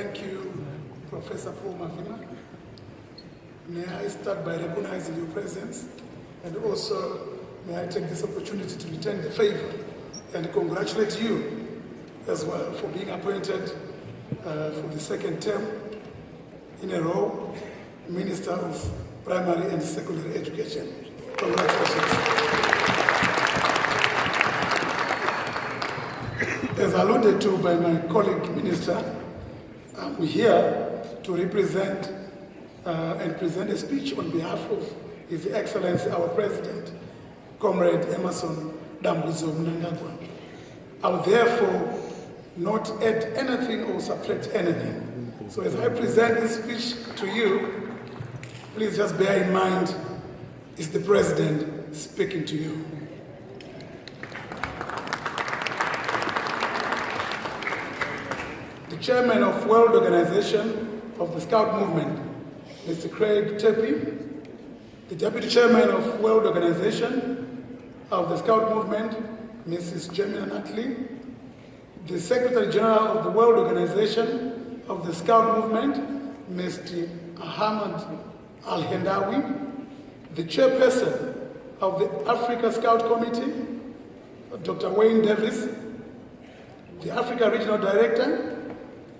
Thank you, Professor Paul Mavina. May I start by recognizing your presence, and also may I take this opportunity to return the favor and congratulate you as well for being appointed for the second term in a row, Minister of Primary and Secondary Education. Congratulations. As alluded to by my colleague Minister, I'm here to represent and present a speech on behalf of His Excellency, our President, Comrade Emmerson Mnangagwa. I will therefore not add anything or subtract anything. So as I present this speech to you, please just bear in mind, it's the President speaking to you. The Chairman of World Organization of the Scout Movement, Mr. Craig Tepe, the Deputy Chairman of World Organization of the Scout Movement, Mrs. Jemina Natley, the Secretary General of the World Organization of the Scout Movement, Mr. Ahmad Al-Hendawi, the Chairperson of the Africa Scout Committee, Dr. Wayne Davis, the Africa Regional Director,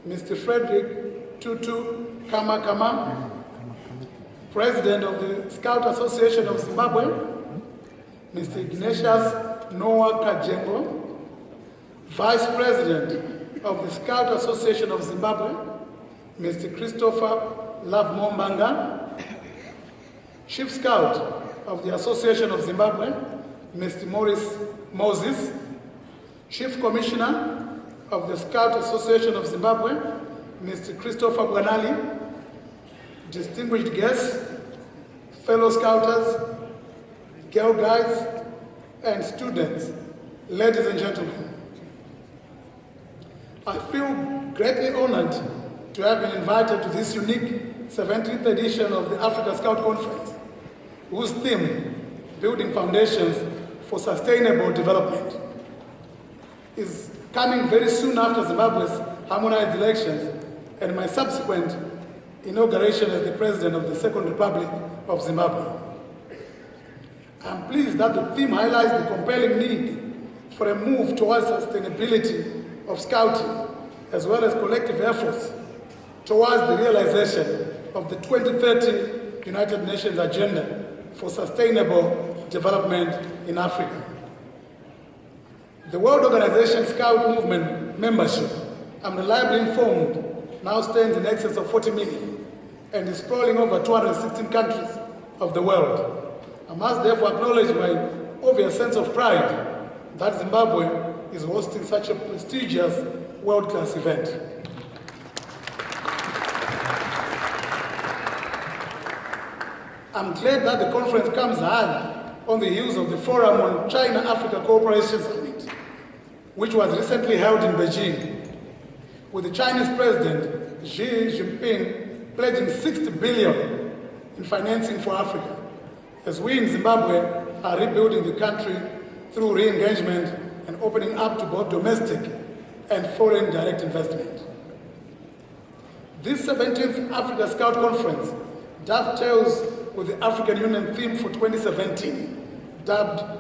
Mr. Frederick Tutu Kama, President of the Scout Association of Zimbabwe, Mr. Ignatius Noah Kajengo, Vice President of the Scout Association of Zimbabwe, Mr. Christopher Lavmombanga, Chief Scout of the Association of Zimbabwe, Mr. Maurice Moses, Chief Commissioner of the Scout Association of Zimbabwe, Mr. Christopher Bwanali, distinguished guests, fellow Scouters, Girl Guides, and students, ladies and gentlemen. I feel greatly honored to have been invited to this unique 17th edition of the Africa Scout Conference, whose theme, Building Foundations for Sustainable Development, is coming very soon after Zimbabwe's harmonized elections and my subsequent inauguration as the President of the Second Republic of Zimbabwe. I'm pleased that the theme highlights the compelling need for a move towards sustainability of Scouting, as well as collective efforts towards the realization of the 2030 United Nations Agenda for Sustainable Development in Africa. The World Organization Scout Movement membership, I'm reliably informed, now stands in excess of 40 million and is sprawling over 216 countries of the world. I must therefore acknowledge my obvious sense of pride that Zimbabwe is hosting such a prestigious world-class event. I'm glad that the conference comes hard on the heels of the Forum on China-Africa Cooperation Summit, which was recently held in Beijing, with the Chinese President Xi Jinping pledging 60 billion in financing for Africa, as we in Zimbabwe are rebuilding the country through re-engagement and opening up to both domestic and foreign direct investment. This 17th Africa Scout Conference dovetails with the African Union theme for 2017, dubbed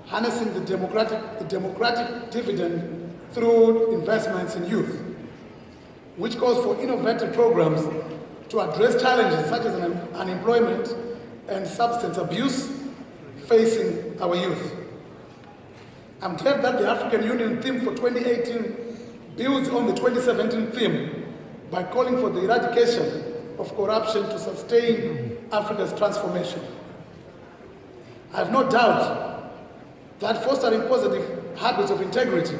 Harnessing the Democratic Dividend through Investments in Youth, which calls for innovative programs to address challenges such as unemployment and substance abuse facing our youth. I'm glad that the African Union theme for 2018 builds on the 2017 theme by calling for the eradication of corruption to sustain Africa's transformation. I have no doubt that fostering positive habits of integrity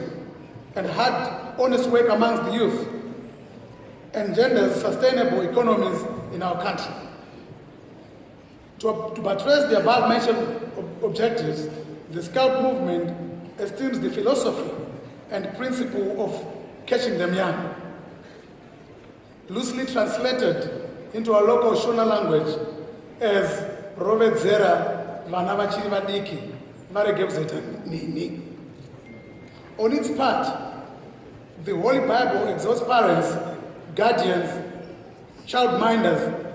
and hard, honest work amongst the youth engenders sustainable economies in our country. To buttress the above-mentioned objectives, the Scout movement esteems the philosophy and principle of catching them young, loosely translated into our local Shona language as Rovedzera vana vachiri vadiki varegevzeta nini. On its part, the Holy Bible exhorts parents guardians, childminders,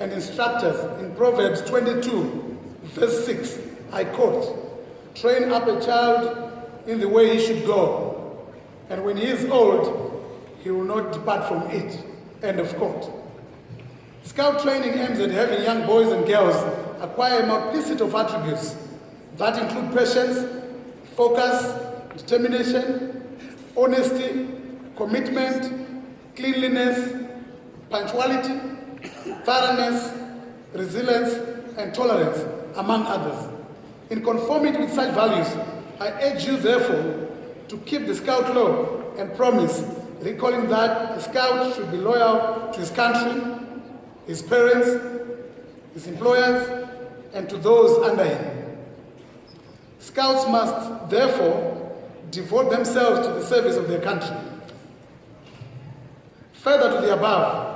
and instructors in Proverbs 22, verse 6, I quote, "Train up a child in the way he should go, and when he is old, he will not depart from it." End of quote. Scout training aims at having young boys and girls acquire a multiplicity of attributes that include patience, focus, determination, honesty, commitment, cleanliness, punctuality, thoroughness, resilience, and tolerance, among others. In conformity with such values, I urge you, therefore, to keep the Scout law and promise, recalling that a Scout should be loyal to his country, his parents, his employers, and to those under him. Scouts must, therefore, devote themselves to the service of their country. Further to the above,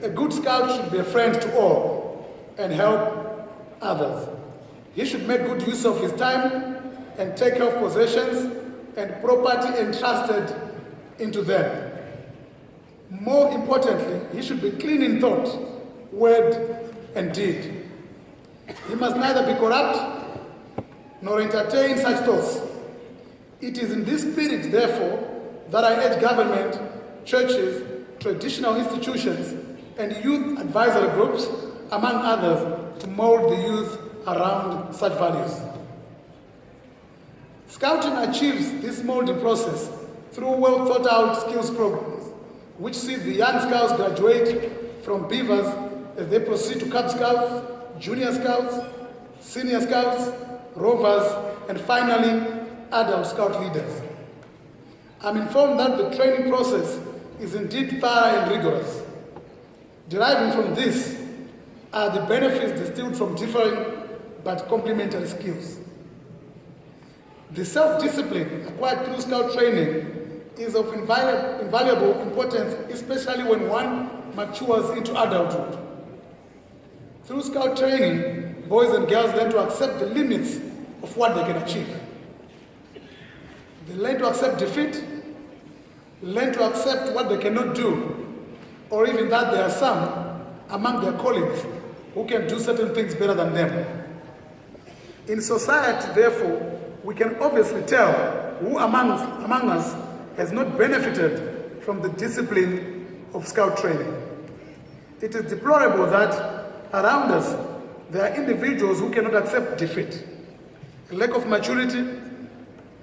a good Scout should be a friend to all and help others. He should make good use of his time and take care of possessions and property entrusted into them. More importantly, he should be clean in thought, word, and deed. He must neither be corrupt nor entertain such thoughts. It is in this spirit, therefore, that I urge government, churches, traditional institutions, and youth advisory groups, among others, to mold the youth around such values. Scouting achieves this molding process through well thought out skills programs, which see the young Scouts graduate from beavers as they proceed to Cub Scouts, Junior Scouts, Senior Scouts, Rovers, and finally, adult Scout leaders. I'm informed that the training process is indeed thorough and rigorous. Deriving from this are the benefits distilled from differing but complementary skills. The self-discipline acquired through Scout training is of invaluable importance, especially when one matures into adulthood. Through Scout training, boys and girls learn to accept the limits of what they can achieve. They learn to accept defeat, learn to accept what they cannot do, or even that there are some among their colleagues who can do certain things better than them. In society, therefore, we can obviously tell who among us has not benefited from the discipline of Scout training. It is deplorable that around us there are individuals who cannot accept defeat. A lack of maturity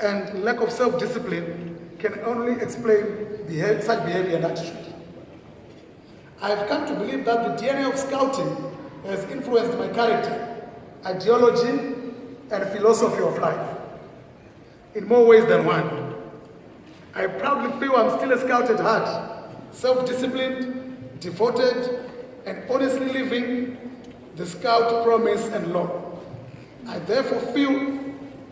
and lack of self-discipline can only explain such behavior and attitude. I have come to believe that the DNA of Scouting has influenced my character, ideology, and philosophy of life in more ways than one. I proudly feel I'm still a Scout at heart, self-disciplined, devoted, and honestly living the Scout promise and law. I therefore feel,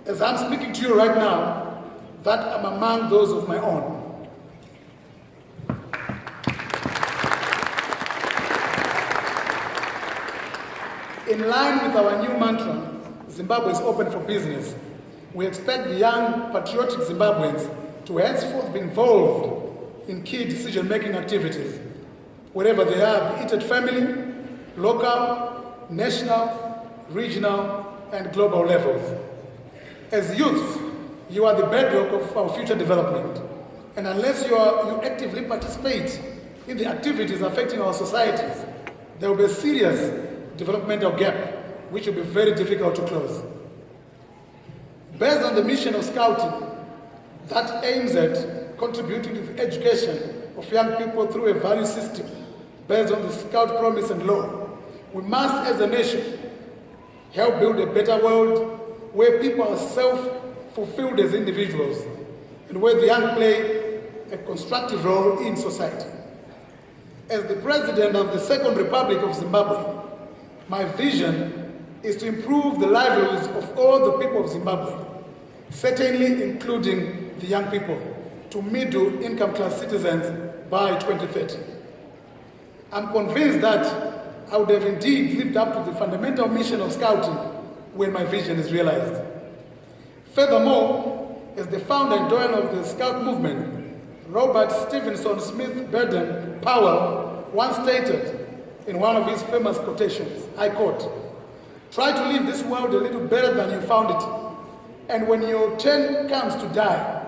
as I'm speaking to you right now, that I'm among those of my own. In line with our new mantra, Zimbabwe is open for business, we expect the young patriotic Zimbabweans to henceforth be involved in key decision-making activities, wherever they are, be it at family, local, national, regional, and global levels. As youth, you are the bedrock of our future development, and unless you actively participate in the activities affecting our societies, there will be a serious developmental gap, which will be very difficult to close. Based on the mission of Scouting that aims at contributing to the education of young people through a value system based on the Scout promise and law, we must, as a nation, help build a better world where people are self-fulfilled as individuals and where the young play a constructive role in society. As the President of the Second Republic of Zimbabwe, my vision is to improve the livelihoods of all the people of Zimbabwe, certainly including the young people, to middle income class citizens by 2030. I'm convinced that I would have indeed lived up to the fundamental mission of Scouting when my vision is realized. Furthermore, as the founder and doyen of the Scout movement, Robert Stevenson Smith Burden Powell once stated in one of his famous quotations, I quote, "Try to leave this world a little better than you found it. And when your turn comes to die,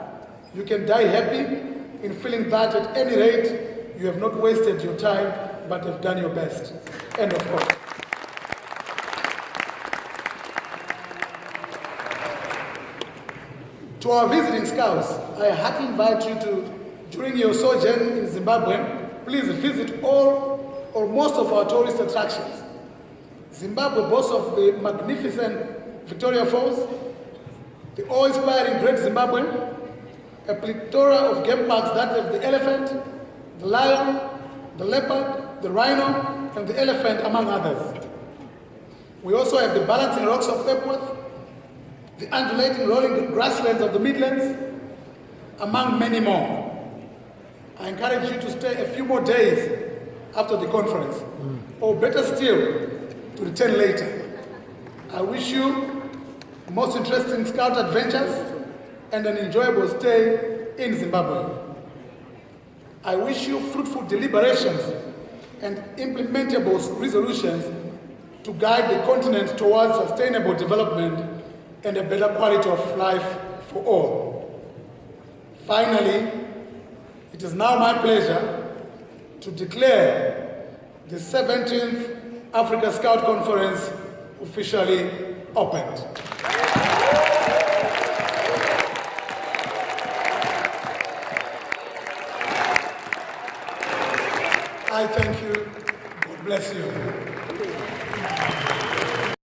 you can die happy in feeling that at any rate, you have not wasted your time, but have done your best." End of quote. To our visiting scouts, I heartily invite you to, during your sojourn in Zimbabwe, please visit all or most of our tourist attractions. Zimbabwe boasts of the magnificent Victoria Falls, the awe-inspiring Great Zimbabwe, a plethora of game parks that have the elephant, the lion, the leopard, the rhino, and the elephant, among others. We also have the balancing rocks of Epworth, the undulating rolling grasslands of the Midlands, among many more. I encourage you to stay a few more days after the conference, or better still, to return later. I wish you most interesting scout adventures and an enjoyable stay in Zimbabwe. I wish you fruitful deliberations and implementable resolutions to guide the continent towards sustainable development and a better quality of life for all. Finally, it is now my pleasure to declare the 17th Africa Scout Conference officially opened. I thank you. God bless you.